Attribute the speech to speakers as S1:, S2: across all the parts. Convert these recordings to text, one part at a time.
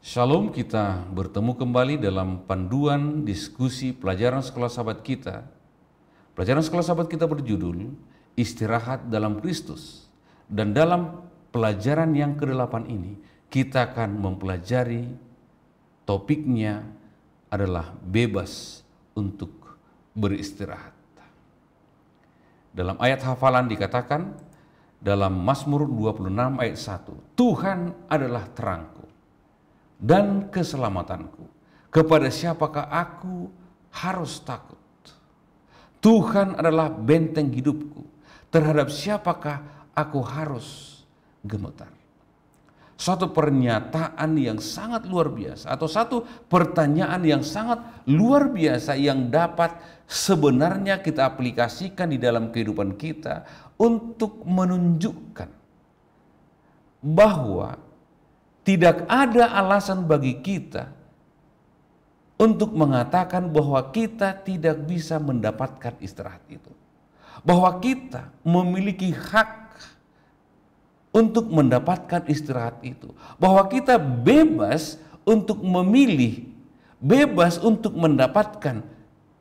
S1: Shalom, kita bertemu kembali dalam panduan diskusi pelajaran sekolah sahabat kita. Pelajaran sekolah sahabat kita berjudul Istirahat dalam Kristus. Dan dalam pelajaran yang ke-8 ini, kita akan mempelajari topiknya adalah bebas untuk beristirahat. Dalam ayat hafalan dikatakan dalam Mazmur 26 ayat 1, Tuhan adalah terangku dan keselamatanku. Kepada siapakah aku harus takut? Tuhan adalah benteng hidupku. Terhadap siapakah aku harus gemetar? Suatu pernyataan yang sangat luar biasa, atau satu pertanyaan yang sangat luar biasa yang dapat sebenarnya kita aplikasikan di dalam kehidupan kita untuk menunjukkan bahwa tidak ada alasan bagi kita untuk mengatakan bahwa kita tidak bisa mendapatkan istirahat itu. Bahwa kita memiliki hak untuk mendapatkan istirahat itu. Bahwa kita bebas untuk memilih, bebas untuk mendapatkan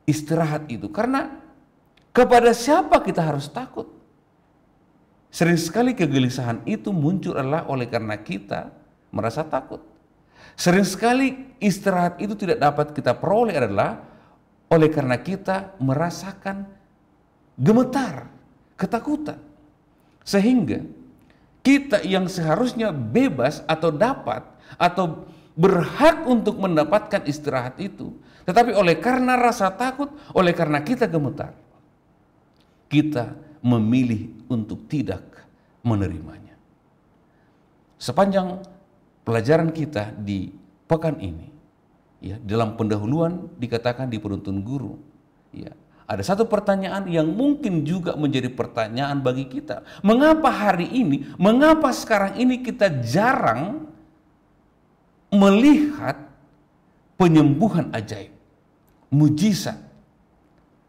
S1: istirahat itu. Karena kepada siapa kita harus takut? Sering sekali kegelisahan itu muncul adalah oleh karena kita merasa takut. Sering sekali istirahat itu tidak dapat kita peroleh adalah oleh karena kita merasakan gemetar, ketakutan. Sehingga kita yang seharusnya bebas atau dapat atau berhak untuk mendapatkan istirahat itu, tetapi oleh karena rasa takut, oleh karena kita gemetar, kita memilih untuk tidak menerimanya. Sepanjang pelajaran kita di pekan ini, ya, dalam pendahuluan dikatakan di penuntun guru, ya, ada satu pertanyaan yang mungkin juga menjadi pertanyaan bagi kita. Mengapa hari ini, mengapa sekarang ini kita jarang melihat penyembuhan ajaib, mujizat?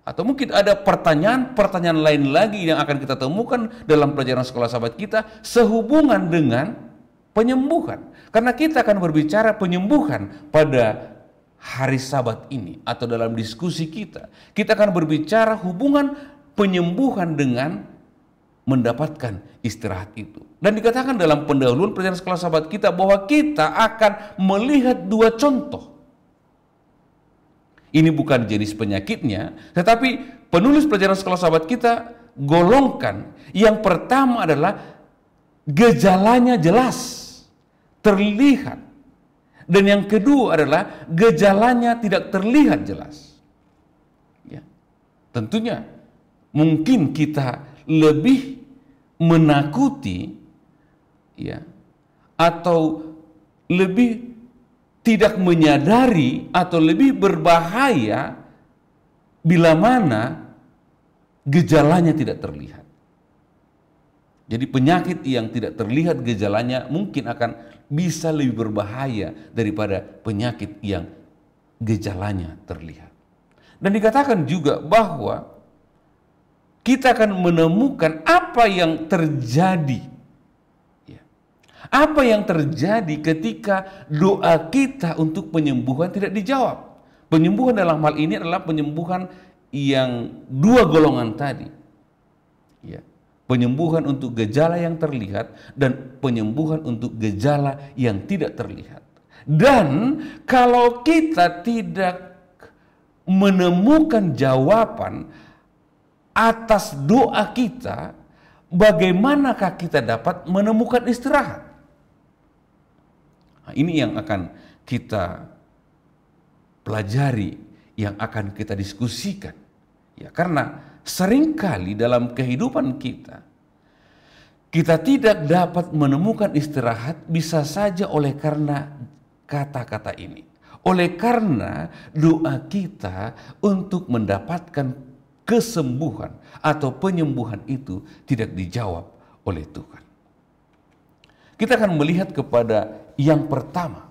S1: Atau mungkin ada pertanyaan lain lagi yang akan kita temukan dalam pelajaran sekolah sahabat kita sehubungan dengan penyembuhan. Karena kita akan berbicara penyembuhan pada hari Sabat ini atau dalam diskusi kita. Kita akan berbicara hubungan penyembuhan dengan mendapatkan istirahat itu. Dan dikatakan dalam pendahuluan pelajaran sekolah sahabat kita bahwa kita akan melihat dua contoh. Ini bukan jenis penyakitnya, tetapi penulis pelajaran sekolah sahabat kita golongkan. Yang pertama adalah gejalanya jelas, terlihat. Dan yang kedua adalah gejalanya tidak terlihat jelas. Ya. Tentunya mungkin kita lebih menakuti, ya, atau lebih tidak menyadari atau lebih berbahaya bila mana gejalanya tidak terlihat. Jadi penyakit yang tidak terlihat gejalanya mungkin akan bisa lebih berbahaya daripada penyakit yang gejalanya terlihat. Dan dikatakan juga bahwa kita akan menemukan apa yang terjadi. Ya. Apa yang terjadi ketika doa kita untuk penyembuhan tidak dijawab. Penyembuhan dalam hal ini adalah penyembuhan yang dua golongan tadi. Ya. Penyembuhan untuk gejala yang terlihat dan penyembuhan untuk gejala yang tidak terlihat. Dan kalau kita tidak menemukan jawaban atas doa kita, bagaimanakah kita dapat menemukan istirahat? Nah, ini yang akan kita pelajari, yang akan kita diskusikan. Ya, karena seringkali dalam kehidupan kita tidak dapat menemukan istirahat bisa saja oleh karena kata-kata ini. Oleh karena doa kita untuk mendapatkan kesembuhan atau penyembuhan itu tidak dijawab oleh Tuhan. Kita akan melihat kepada yang pertama.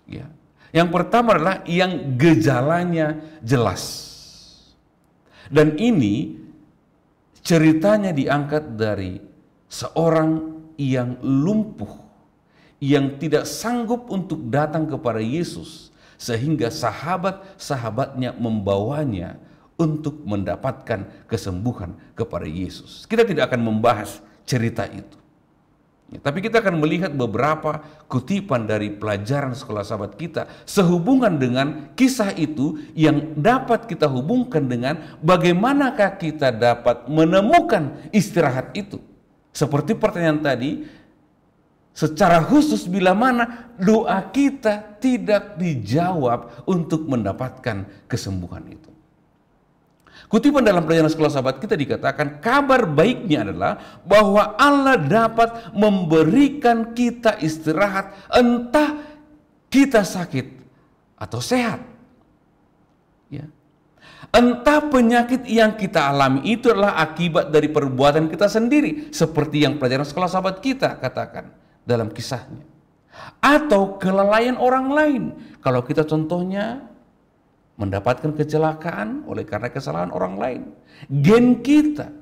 S1: Ya. Yang pertama adalah yang gejalanya jelas. Dan ini ceritanya diangkat dari seorang yang lumpuh, yang tidak sanggup untuk datang kepada Yesus, sehingga sahabat-sahabatnya membawanya untuk mendapatkan kesembuhan kepada Yesus. Kita tidak akan membahas cerita itu. Tapi kita akan melihat beberapa kutipan dari pelajaran sekolah sahabat kita sehubungan dengan kisah itu yang dapat kita hubungkan dengan bagaimanakah kita dapat menemukan istirahat itu. Seperti pertanyaan tadi, secara khusus bila mana doa kita tidak dijawab untuk mendapatkan kesembuhan itu. Kutipan dalam pelajaran sekolah sahabat kita dikatakan kabar baiknya adalah bahwa Allah dapat memberikan kita istirahat entah kita sakit atau sehat. Ya. Entah penyakit yang kita alami itu adalah akibat dari perbuatan kita sendiri, seperti yang pelajaran sekolah sahabat kita katakan dalam kisahnya. Atau kelalaian orang lain. Kalau kita contohnya mendapatkan kecelakaan oleh karena kesalahan orang lain. Gen kita,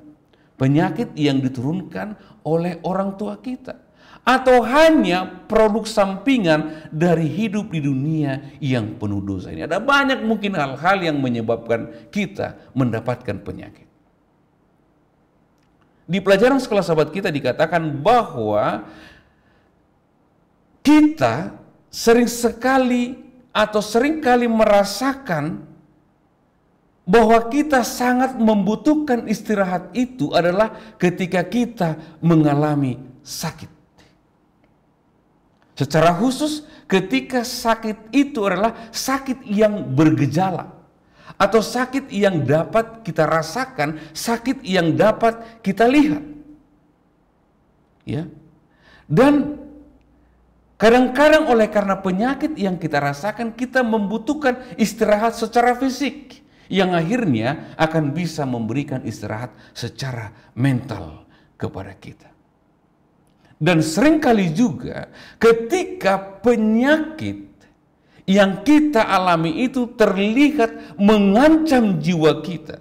S1: penyakit yang diturunkan oleh orang tua kita. Atau hanya produk sampingan dari hidup di dunia yang penuh dosa ini. Ada banyak mungkin hal-hal yang menyebabkan kita mendapatkan penyakit. Di pelajaran sekolah sahabat kita dikatakan bahwa kita seringkali merasakan bahwa kita sangat membutuhkan istirahat itu adalah ketika kita mengalami sakit. Secara khusus ketika sakit itu adalah sakit yang bergejala atau sakit yang dapat kita rasakan, sakit yang dapat kita lihat. Ya. Dan kadang-kadang oleh karena penyakit yang kita rasakan, kita membutuhkan istirahat secara fisik yang akhirnya akan bisa memberikan istirahat secara mental kepada kita. Dan seringkali juga ketika penyakit yang kita alami itu terlihat mengancam jiwa kita,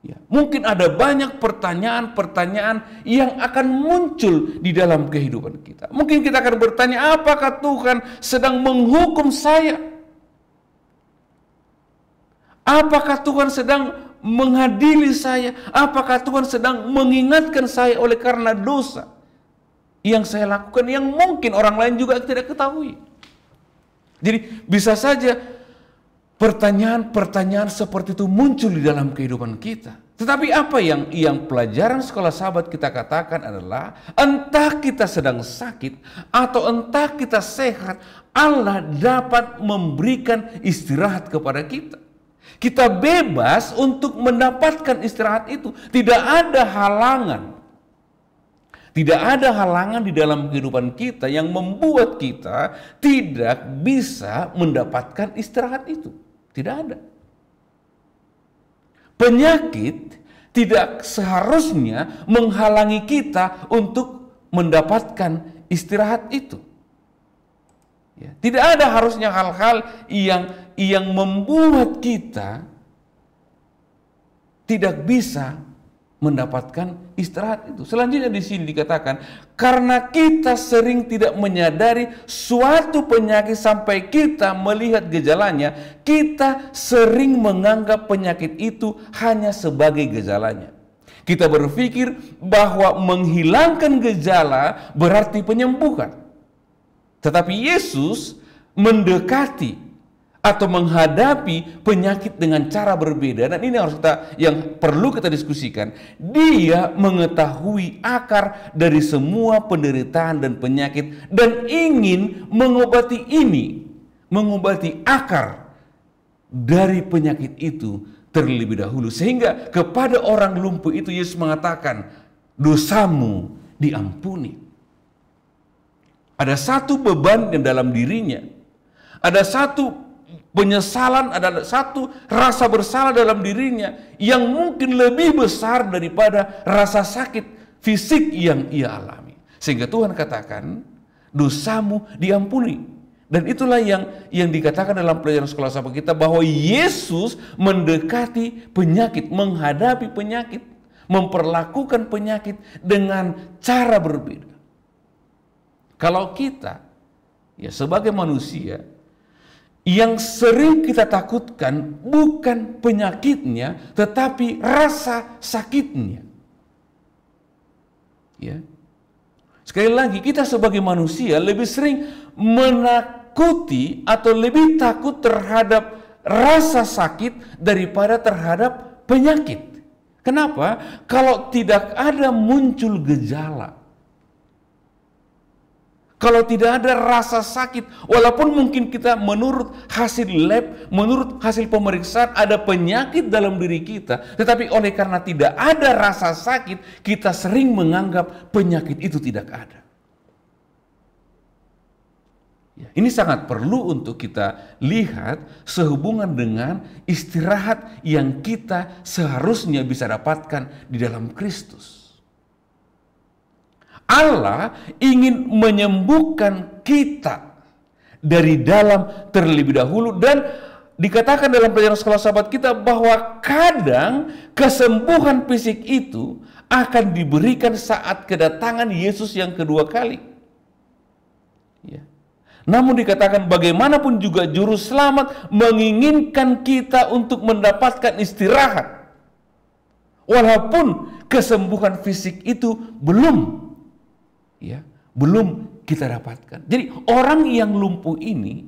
S1: ya, mungkin ada banyak pertanyaan-pertanyaan yang akan muncul di dalam kehidupan kita. Mungkin kita akan bertanya, apakah Tuhan sedang menghukum saya? Apakah Tuhan sedang mengadili saya? Apakah Tuhan sedang mengingatkan saya oleh karena dosa yang saya lakukan yang mungkin orang lain juga tidak ketahui? Jadi bisa saja pertanyaan-pertanyaan seperti itu muncul di dalam kehidupan kita. Tetapi apa yang pelajaran sekolah sahabat kita katakan adalah entah kita sedang sakit atau entah kita sehat, Allah dapat memberikan istirahat kepada kita. Kita bebas untuk mendapatkan istirahat itu. Tidak ada halangan. Tidak ada halangan di dalam kehidupan kita yang membuat kita tidak bisa mendapatkan istirahat itu. Tidak ada. Penyakit tidak seharusnya menghalangi kita untuk mendapatkan istirahat itu. Ya, tidak ada harusnya hal-hal yang membuat kita tidak bisa mendapatkan istirahat itu. Selanjutnya di sini dikatakan, karena kita sering tidak menyadari suatu penyakit sampai kita melihat gejalanya, kita sering menganggap penyakit itu hanya sebagai gejalanya. Kita berpikir bahwa menghilangkan gejala berarti penyembuhan. Tetapi Yesus mendekati atau menghadapi penyakit dengan cara berbeda, dan ini yang perlu kita diskusikan. Dia mengetahui akar dari semua penderitaan dan penyakit dan ingin mengobati akar dari penyakit itu terlebih dahulu, sehingga kepada orang lumpuh itu Yesus mengatakan, dosamu diampuni. Ada satu beban yang dalam dirinya, ada satu penyesalan, ada satu rasa bersalah dalam dirinya yang mungkin lebih besar daripada rasa sakit fisik yang ia alami. Sehingga Tuhan katakan, dosamu diampuni. Dan itulah yang dikatakan dalam pelajaran sekolah sahabat kita, bahwa Yesus mendekati penyakit, menghadapi penyakit, memperlakukan penyakit dengan cara berbeda. Kalau kita ya sebagai manusia, yang sering kita takutkan bukan penyakitnya, tetapi rasa sakitnya. Ya. Sekali lagi, kita sebagai manusia lebih sering menakuti atau lebih takut terhadap rasa sakit daripada terhadap penyakit. Kenapa? Kalau tidak ada muncul gejala, kalau tidak ada rasa sakit, walaupun mungkin kita menurut hasil lab, menurut hasil pemeriksaan ada penyakit dalam diri kita, tetapi oleh karena tidak ada rasa sakit, kita sering menganggap penyakit itu tidak ada. Ya, ini sangat perlu untuk kita lihat sehubungan dengan istirahat yang kita seharusnya bisa dapatkan di dalam Kristus. Allah ingin menyembuhkan kita dari dalam terlebih dahulu, dan dikatakan dalam pelajaran sekolah sahabat kita bahwa kadang kesembuhan fisik itu akan diberikan saat kedatangan Yesus yang kedua kali. Ya. Namun dikatakan bagaimanapun juga juru selamat menginginkan kita untuk mendapatkan istirahat, walaupun kesembuhan fisik itu belum kita dapatkan. Jadi orang yang lumpuh ini,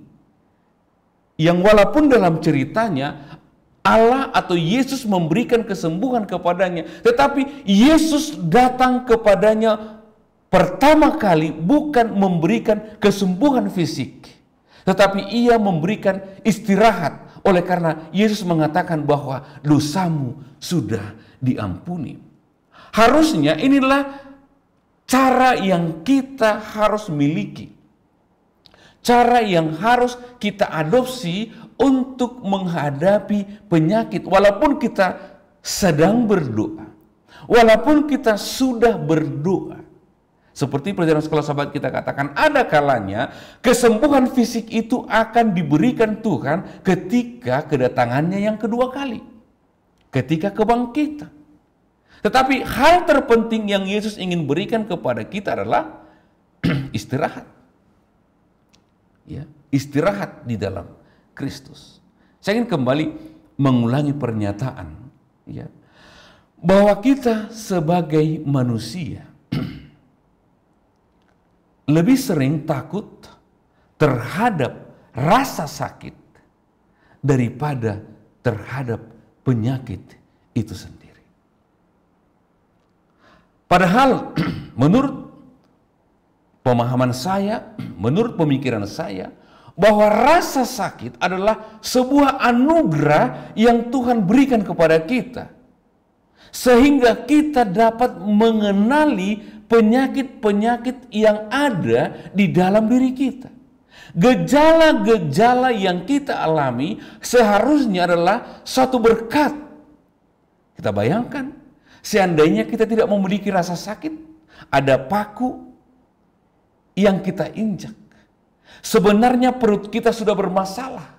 S1: yang walaupun dalam ceritanya Allah atau Yesus memberikan kesembuhan kepadanya, tetapi Yesus datang kepadanya pertama kali bukan memberikan kesembuhan fisik, tetapi ia memberikan istirahat. Oleh karena Yesus mengatakan bahwa dosamu sudah diampuni. Harusnya inilah cara yang kita harus miliki, cara yang harus kita adopsi untuk menghadapi penyakit. Walaupun kita sedang berdoa, walaupun kita sudah berdoa, seperti pelajaran sekolah sahabat kita katakan, ada kalanya kesembuhan fisik itu akan diberikan Tuhan ketika kedatangannya yang kedua kali, ketika kebangkitan. Tetapi hal terpenting yang Yesus ingin berikan kepada kita adalah istirahat. Ya, istirahat di dalam Kristus. Saya ingin kembali mengulangi pernyataan, ya, bahwa kita sebagai manusia lebih sering takut terhadap rasa sakit daripada terhadap penyakit itu sendiri. Padahal menurut pemahaman saya, menurut pemikiran saya, bahwa rasa sakit adalah sebuah anugerah yang Tuhan berikan kepada kita, sehingga kita dapat mengenali penyakit-penyakit yang ada di dalam diri kita. Gejala-gejala yang kita alami seharusnya adalah suatu berkat. Kita bayangkan, seandainya kita tidak memiliki rasa sakit, ada paku yang kita injak, sebenarnya perut kita sudah bermasalah,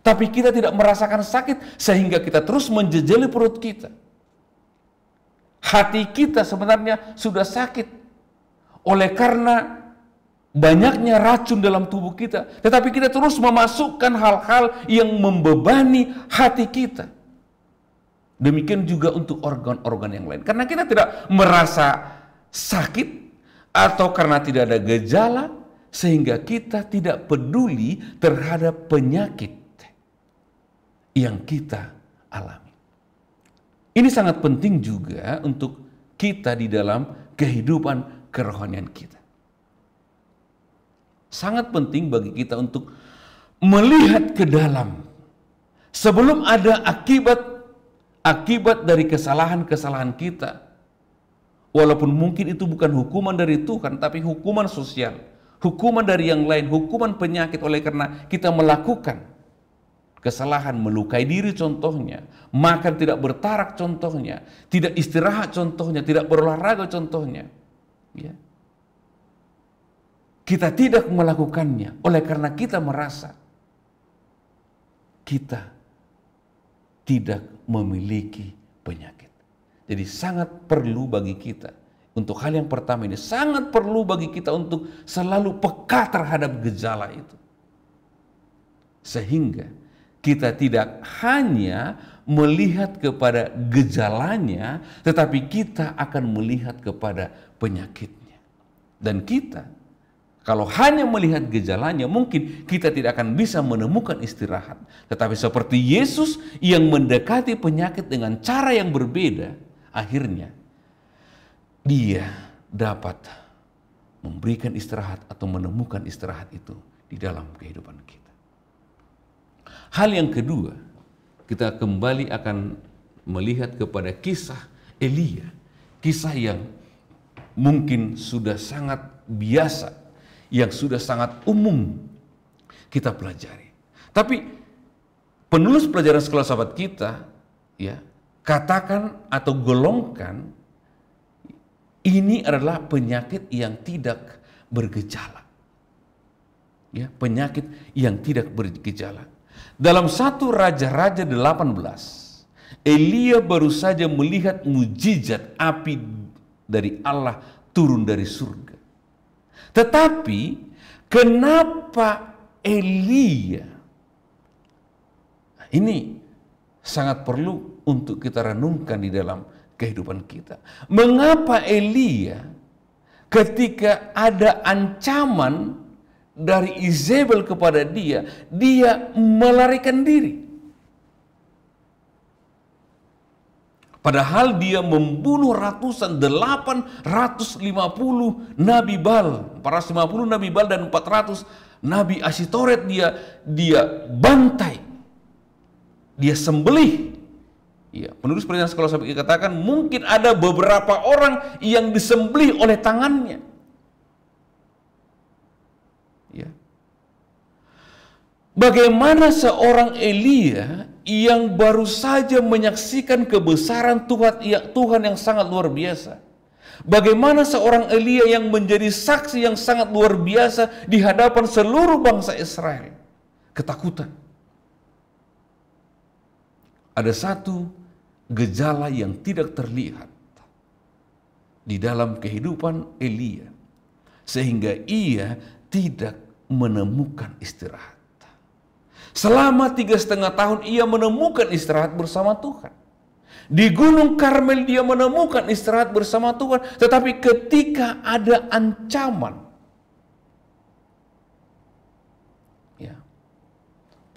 S1: tapi kita tidak merasakan sakit sehingga kita terus menjejeli perut kita. Hati kita sebenarnya sudah sakit oleh karena banyaknya racun dalam tubuh kita, tetapi kita terus memasukkan hal-hal yang membebani hati kita. Demikian juga untuk organ-organ yang lain. Karena kita tidak merasa sakit atau karena tidak ada gejala, sehingga kita tidak peduli terhadap penyakit yang kita alami. Ini sangat penting juga untuk kita di dalam kehidupan kerohanian kita. Sangat penting bagi kita untuk melihat ke dalam sebelum ada akibat dari kesalahan-kesalahan kita. Walaupun mungkin itu bukan hukuman dari Tuhan, tapi hukuman sosial, hukuman dari yang lain, hukuman penyakit oleh karena kita melakukan kesalahan, melukai diri contohnya, makan tidak bertarak contohnya, tidak istirahat contohnya, tidak berolahraga contohnya. Ya. Kita tidak melakukannya oleh karena kita merasa kita tidak memiliki penyakit. Jadi sangat perlu bagi kita Untuk hal yang pertama ini sangat perlu bagi kita untuk selalu peka terhadap gejala itu. Sehingga kita tidak hanya melihat kepada gejalanya, tetapi kita akan melihat kepada penyakitnya. Dan kita, kalau hanya melihat gejalanya, mungkin kita tidak akan bisa menemukan istirahat. Tetapi seperti Yesus yang mendekati penyakit dengan cara yang berbeda, akhirnya Dia dapat memberikan istirahat atau menemukan istirahat itu di dalam kehidupan kita. Hal yang kedua, kita kembali akan melihat kepada kisah Elia. Kisah yang mungkin sudah sangat biasa, yang sudah sangat umum kita pelajari. Tapi penulis pelajaran sekolah sahabat kita, ya, katakan atau golongkan ini adalah penyakit yang tidak bergejala. Ya, penyakit yang tidak bergejala. Dalam 1 Raja-Raja 18, Elia baru saja melihat mujizat api dari Allah turun dari surga. Tetapi kenapa Elia? Ini sangat perlu untuk kita renungkan di dalam kehidupan kita. Mengapa Elia ketika ada ancaman dari Izebel kepada dia melarikan diri? Padahal dia membunuh 850 Nabi Baal, 450 Nabi Baal dan 400 Nabi Asyitoret dia bantai, dia sembelih. Ya, penulis pelajaran sekolah sahabat katakan mungkin ada beberapa orang yang disembelih oleh tangannya. Ya. Bagaimana seorang Elia yang baru saja menyaksikan kebesaran Tuhan yang sangat luar biasa. Bagaimana seorang Elia yang menjadi saksi yang sangat luar biasa di hadapan seluruh bangsa Israel. Ketakutan. Ada satu gejala yang tidak terlihat di dalam kehidupan Elia, sehingga ia tidak menemukan istirahat. Selama 3,5 tahun ia menemukan istirahat bersama Tuhan. Di Gunung Karmel dia menemukan istirahat bersama Tuhan. Tetapi ketika ada ancaman, ya,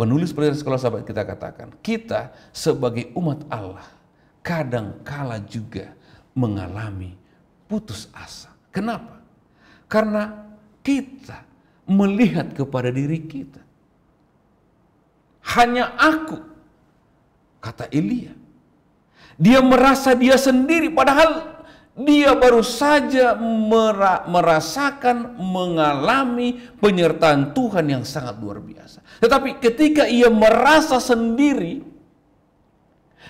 S1: penulis pelajaran sekolah sahabat kita katakan, kita sebagai umat Allah kadang kala juga mengalami putus asa. Kenapa? Karena kita melihat kepada diri kita. Hanya aku, kata Elia. Dia merasa dia sendiri, padahal dia baru saja merasakan, mengalami penyertaan Tuhan yang sangat luar biasa. Tetapi ketika ia merasa sendiri,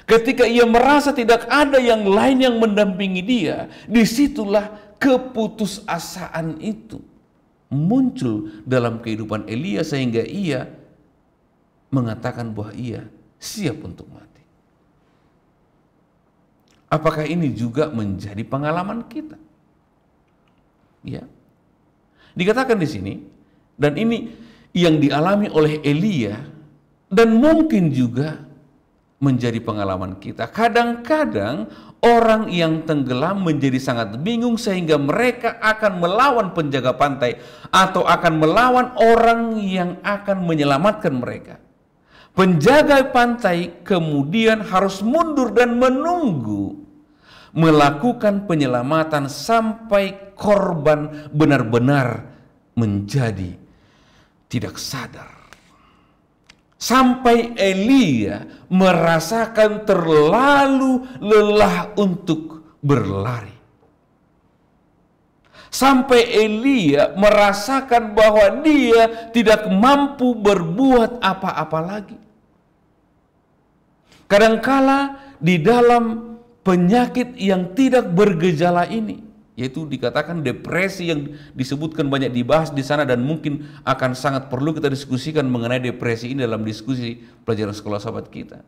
S1: ketika ia merasa tidak ada yang lain yang mendampingi dia, disitulah keputusasaan itu muncul dalam kehidupan Elia sehingga ia mengatakan bahwa ia siap untuk mati. Apakah ini juga menjadi pengalaman kita? Ya. Dikatakan di sini, dan ini yang dialami oleh Elia dan mungkin juga menjadi pengalaman kita. Kadang-kadang orang yang tenggelam menjadi sangat bingung sehingga mereka akan melawan penjaga pantai atau akan melawan orang yang akan menyelamatkan mereka. Penjaga pantai kemudian harus mundur dan menunggu melakukan penyelamatan sampai korban benar-benar menjadi tidak sadar. Sampai Elia merasakan terlalu lelah untuk berlari. Sampai Elia merasakan bahwa dia tidak mampu berbuat apa-apa lagi. Kadangkala di dalam penyakit yang tidak bergejala ini, yaitu dikatakan depresi yang disebutkan banyak dibahas di sana dan mungkin akan sangat perlu kita diskusikan mengenai depresi ini dalam diskusi pelajaran sekolah sahabat kita.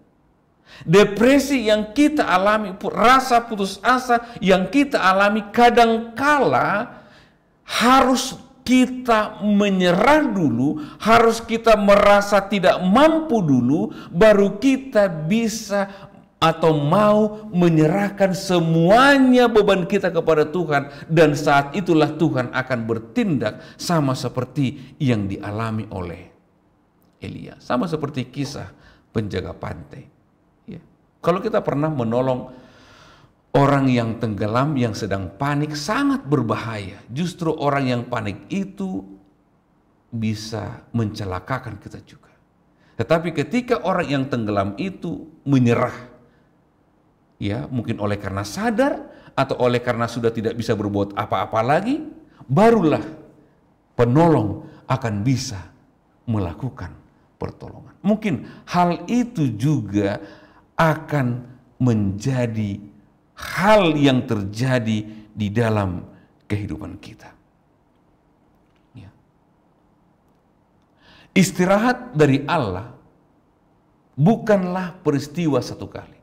S1: Depresi yang kita alami, rasa putus asa yang kita alami, kadangkala harus kita menyerah dulu, harus kita merasa tidak mampu dulu, baru kita bisa atau mau menyerahkan semuanya beban kita kepada Tuhan, dan saat itulah Tuhan akan bertindak sama seperti yang dialami oleh Elia, sama seperti kisah penjaga pantai. Ya. Kalau kita pernah menolong orang yang tenggelam, yang sedang panik, sangat berbahaya. Justru orang yang panik itu bisa mencelakakan kita juga. Tetapi ketika orang yang tenggelam itu menyerah, ya mungkin oleh karena sadar atau oleh karena sudah tidak bisa berbuat apa-apa lagi, barulah penolong akan bisa melakukan pertolongan. Mungkin hal itu juga akan menjadi hal yang terjadi di dalam kehidupan kita. Ya. Istirahat dari Allah bukanlah peristiwa satu kali.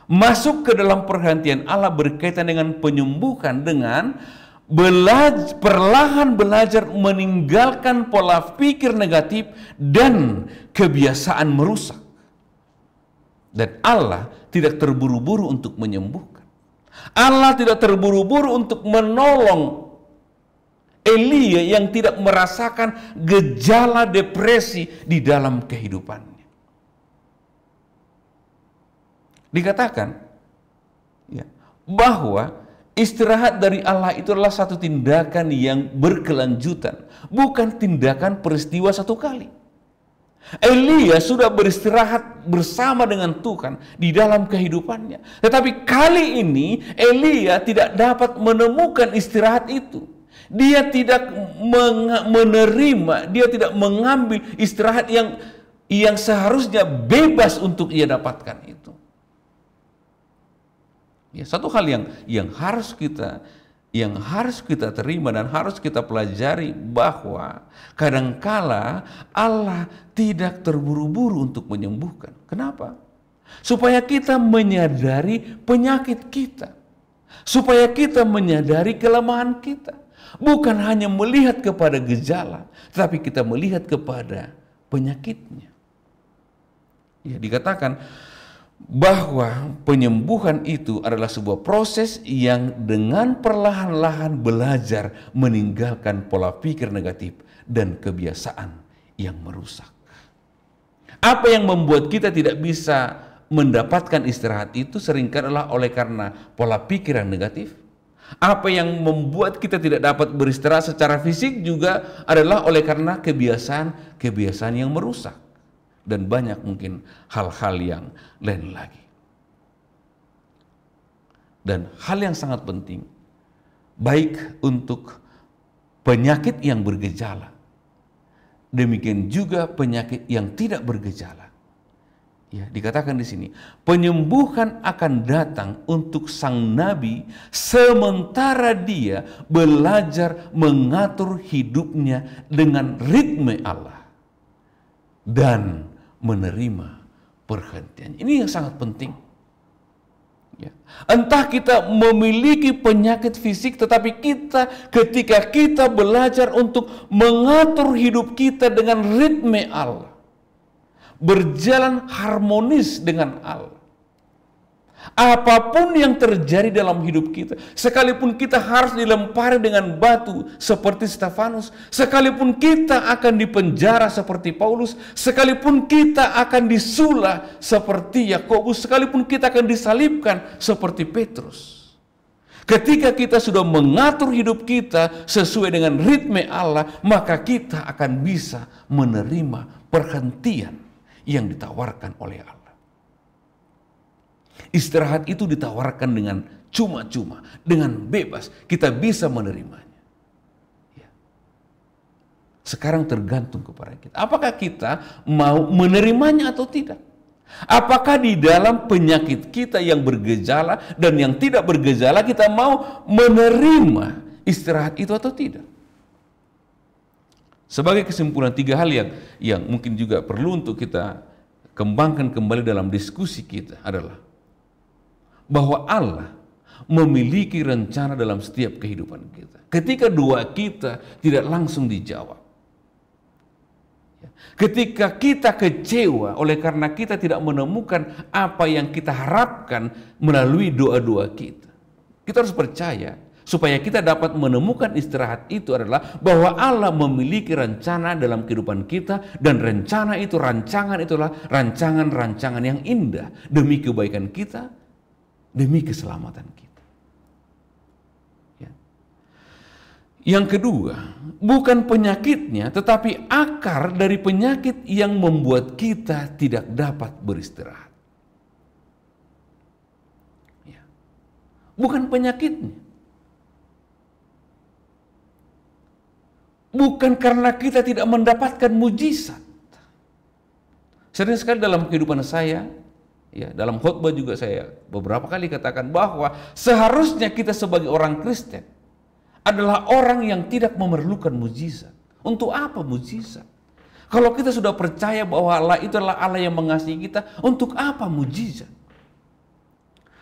S1: Masuk ke dalam perhatian Allah berkaitan dengan penyembuhan, dengan perlahan belajar meninggalkan pola pikir negatif dan kebiasaan merusak. Dan Allah tidak terburu-buru untuk menyembuhkan. Allah tidak terburu-buru untuk menolong Elia yang tidak merasakan gejala depresi di dalam kehidupannya. Dikatakan ya, bahwa istirahat dari Allah itu adalah satu tindakan yang berkelanjutan, bukan tindakan peristiwa satu kali. Elia sudah beristirahat bersama dengan Tuhan di dalam kehidupannya. Tetapi kali ini Elia tidak dapat menemukan istirahat itu. Dia tidak menerima, dia tidak mengambil istirahat yang seharusnya bebas untuk ia dapatkan itu. Ya, satu hal yang harus kita terima dan harus kita pelajari, bahwa kadangkala Allah tidak terburu-buru untuk menyembuhkan. Kenapa? Supaya kita menyadari penyakit kita, supaya kita menyadari kelemahan kita. Bukan hanya melihat kepada gejala, tetapi kita melihat kepada penyakitnya. Ya, dikatakan bahwa penyembuhan itu adalah sebuah proses yang dengan perlahan-lahan belajar meninggalkan pola pikir negatif dan kebiasaan yang merusak. Apa yang membuat kita tidak bisa mendapatkan istirahat itu seringkali adalah oleh karena pola pikir yang negatif. Apa yang membuat kita tidak dapat beristirahat secara fisik juga adalah oleh karena kebiasaan yang merusak. Dan banyak mungkin hal-hal yang lain lagi. Dan hal yang sangat penting, baik untuk penyakit yang bergejala, demikian juga penyakit yang tidak bergejala. Ya, dikatakan di sini, penyembuhan akan datang untuk sang nabi sementara dia belajar mengatur hidupnya dengan ritme Allah dan menerima perhentian. Ini yang sangat penting. Ya. Entah kita memiliki penyakit fisik, tetapi ketika kita belajar untuk mengatur hidup kita dengan ritme Allah, berjalan harmonis dengan Allah, apapun yang terjadi dalam hidup kita, sekalipun kita harus dilempari dengan batu seperti Stefanus, sekalipun kita akan dipenjara seperti Paulus, sekalipun kita akan disulah seperti Yakobus, sekalipun kita akan disalibkan seperti Petrus, ketika kita sudah mengatur hidup kita sesuai dengan ritme Allah, maka kita akan bisa menerima perhentian yang ditawarkan oleh Allah. Istirahat itu ditawarkan dengan cuma-cuma, dengan bebas. Kita bisa menerimanya. Ya. Sekarang tergantung kepada kita. Apakah kita mau menerimanya atau tidak? Apakah di dalam penyakit kita yang bergejala dan yang tidak bergejala, kita mau menerima istirahat itu atau tidak? Sebagai kesimpulan, 3 hal yang mungkin juga perlu untuk kita kembangkan kembali dalam diskusi kita adalah bahwa Allah memiliki rencana dalam setiap kehidupan kita. Ketika doa kita tidak langsung dijawab, ketika kita kecewa oleh karena kita tidak menemukan apa yang kita harapkan melalui doa-doa kita, kita harus percaya supaya kita dapat menemukan istirahat itu adalah bahwa Allah memiliki rencana dalam kehidupan kita, dan rencana itu, rancangan itulah rancangan-rancangan yang indah demi kebaikan kita, demi keselamatan kita. Yang kedua, bukan penyakitnya, tetapi akar dari penyakit yang membuat kita tidak dapat beristirahat. Ya. Bukan penyakitnya. Bukan karena kita tidak mendapatkan mujizat. Sering sekali dalam kehidupan saya, ya, dalam khotbah juga saya beberapa kali katakan bahwa seharusnya kita sebagai orang Kristen adalah orang yang tidak memerlukan mujizat. Untuk apa mujizat? Kalau kita sudah percaya bahwa Allah itu adalah Allah yang mengasihi kita, untuk apa mujizat?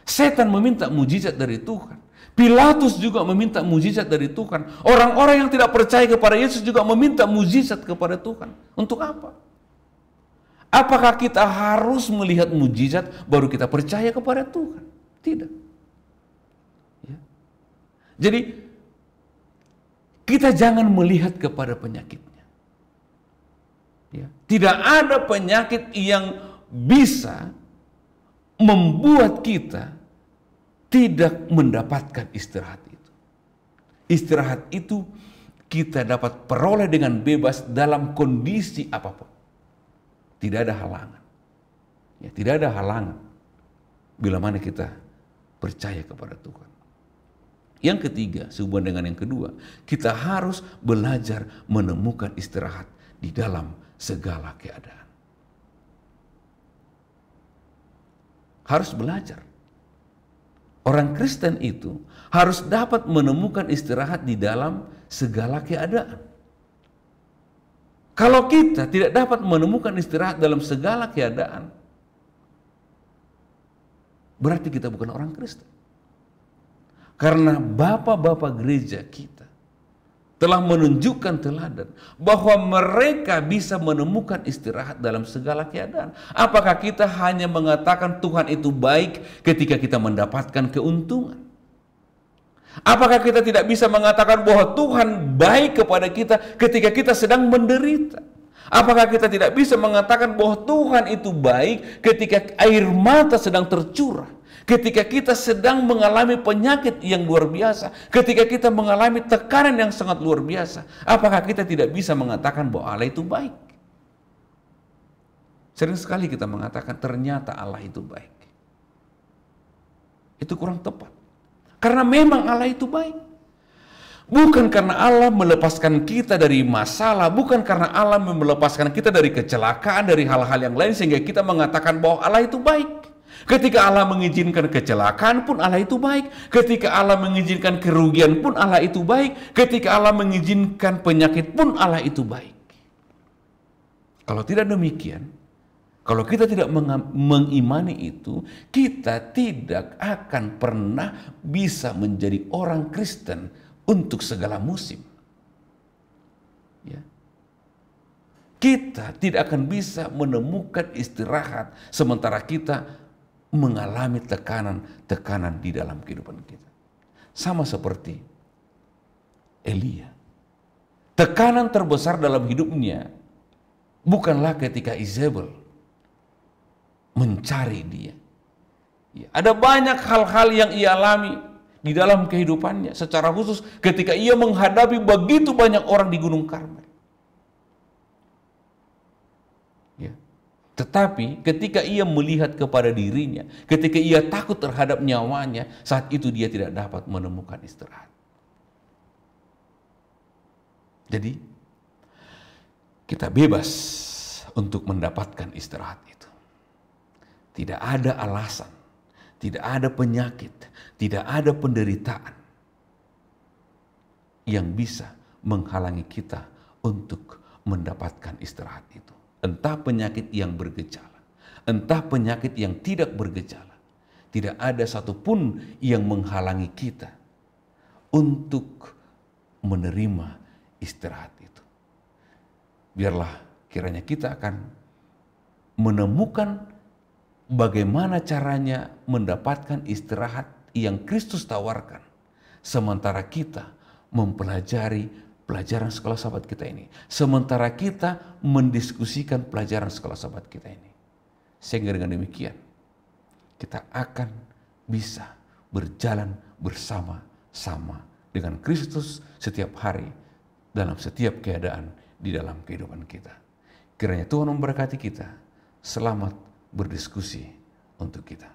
S1: Setan meminta mujizat dari Tuhan. Pilatus juga meminta mujizat dari Tuhan. Orang-orang yang tidak percaya kepada Yesus juga meminta mujizat kepada Tuhan. Untuk apa? Apakah kita harus melihat mujizat baru kita percaya kepada Tuhan? Tidak. Ya. Jadi kita jangan melihat kepada penyakitnya. Ya. Tidak ada penyakit yang bisa membuat kita tidak mendapatkan istirahat itu. Istirahat itu kita dapat peroleh dengan bebas dalam kondisi apapun. Tidak ada halangan. Ya, tidak ada halangan bila mana kita percaya kepada Tuhan. Yang ketiga, sehubungan dengan yang kedua, kita harus belajar menemukan istirahat di dalam segala keadaan. Harus belajar. Orang Kristen itu harus dapat menemukan istirahat di dalam segala keadaan. Kalau kita tidak dapat menemukan istirahat dalam segala keadaan, berarti kita bukan orang Kristen. Karena bapak-bapak gereja kita telah menunjukkan teladan bahwa mereka bisa menemukan istirahat dalam segala keadaan. Apakah kita hanya mengatakan Tuhan itu baik ketika kita mendapatkan keuntungan? Apakah kita tidak bisa mengatakan bahwa Tuhan baik kepada kita ketika kita sedang menderita? Apakah kita tidak bisa mengatakan bahwa Tuhan itu baik ketika air mata sedang tercurah? Ketika kita sedang mengalami penyakit yang luar biasa, ketika kita mengalami tekanan yang sangat luar biasa, apakah kita tidak bisa mengatakan bahwa Allah itu baik? Sering sekali kita mengatakan ternyata Allah itu baik. Itu kurang tepat. Karena memang Allah itu baik. Bukan karena Allah melepaskan kita dari masalah, bukan karena Allah melepaskan kita dari kecelakaan, dari hal-hal yang lain sehingga kita mengatakan bahwa Allah itu baik. Ketika Allah mengizinkan kecelakaan pun Allah itu baik. Ketika Allah mengizinkan kerugian pun Allah itu baik. Ketika Allah mengizinkan penyakit pun Allah itu baik. Kalau tidak demikian, kalau kita tidak mengimani itu, kita tidak akan pernah bisa menjadi orang Kristen untuk segala musim. Ya. Kita tidak akan bisa menemukan istirahat sementara kita mengalami tekanan-tekanan di dalam kehidupan kita. Sama seperti Elia. Tekanan terbesar dalam hidupnya bukanlah ketika Izebel mencari dia. Ya, ada banyak hal-hal yang ia alami di dalam kehidupannya, secara khusus ketika ia menghadapi begitu banyak orang di Gunung Karmel. Ya. Tetapi ketika ia melihat kepada dirinya, ketika ia takut terhadap nyawanya, saat itu dia tidak dapat menemukan istirahat. Jadi, kita bebas untuk mendapatkan istirahat itu. Tidak ada alasan, tidak ada penyakit, tidak ada penderitaan yang bisa menghalangi kita untuk mendapatkan istirahat itu. Entah penyakit yang bergejala, entah penyakit yang tidak bergejala. Tidak ada satupun yang menghalangi kita untuk menerima istirahat itu. Biarlah kiranya kita akan menemukan bagaimana caranya mendapatkan istirahat yang Kristus tawarkan, sementara kita mempelajari pelajaran sekolah sahabat kita ini, sementara kita mendiskusikan pelajaran sekolah sahabat kita ini. Sehingga dengan demikian kita akan bisa berjalan bersama-sama dengan Kristus setiap hari dalam setiap keadaan di dalam kehidupan kita. Kiranya Tuhan memberkati kita. Selamat berdiskusi untuk kita.